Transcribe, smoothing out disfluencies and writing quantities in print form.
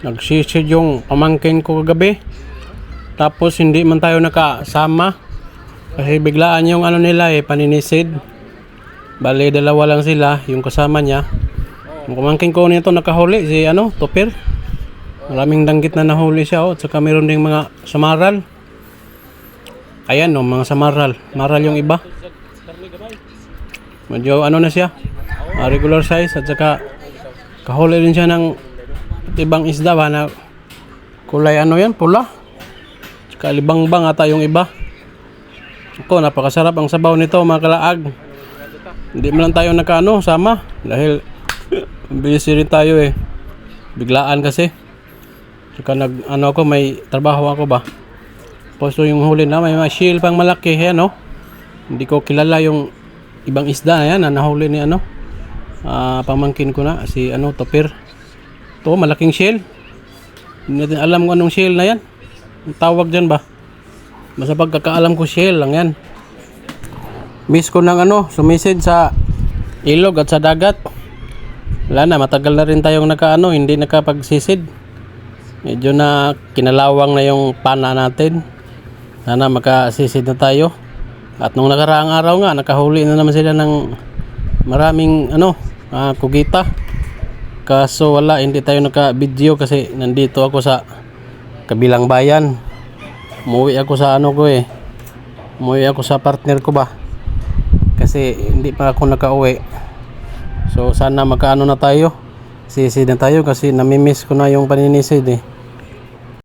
Nagsisid yung pamangkin ko kagabi. Tapos hindi man tayo nakasama. Kasi biglaan yung ano nila paninisid. Bali, dalawa lang sila, yung kasama niya. Yung pamangkin ko nito nakahuli, si Topir. Maraming danggit na nahuli siya, at saka meron ding mga samaral. Ayan, mga samaral. Maral yung iba. Medyo na siya, regular size, at saka kahuli din siya ng ibang isda ba na kulay yan, pula. At saka libang-bang ata yung iba. Ako, napakasarap ang sabaw nito mga kalaag. Hindi man lang tayo sama dahil busy rin tayo biglaan kasi. Saka ako, may trabaho ako ba. Posto yung huli na may mga shield pang malaki Hindi ko kilala yung ibang isda na yan na nahuli ni pamangkin ko na si Topir. To malaking shell. Hindi natin alam kung anong shell na yan. Ang tawag dyan ba? Basta pagkakaalam ko shell lang yan. Miss ko ng sumisid sa ilog at sa dagat. Wala na, matagal na rin tayong hindi nakapagsisid. Medyo na kinalawang na yung pana natin. Sana makasisid na tayo. At nung nakaraang araw nga, nakahuli na naman sila ng maraming kugita. Kaso wala, hindi tayo naka-video kasi nandito ako sa kabilang bayan. Umuwi ako sa umuwi ako sa partner ko ba. Kasi hindi pa ako nakauwi. So sana na tayo. Sisid na tayo kasi namimiss ko na yung paninisid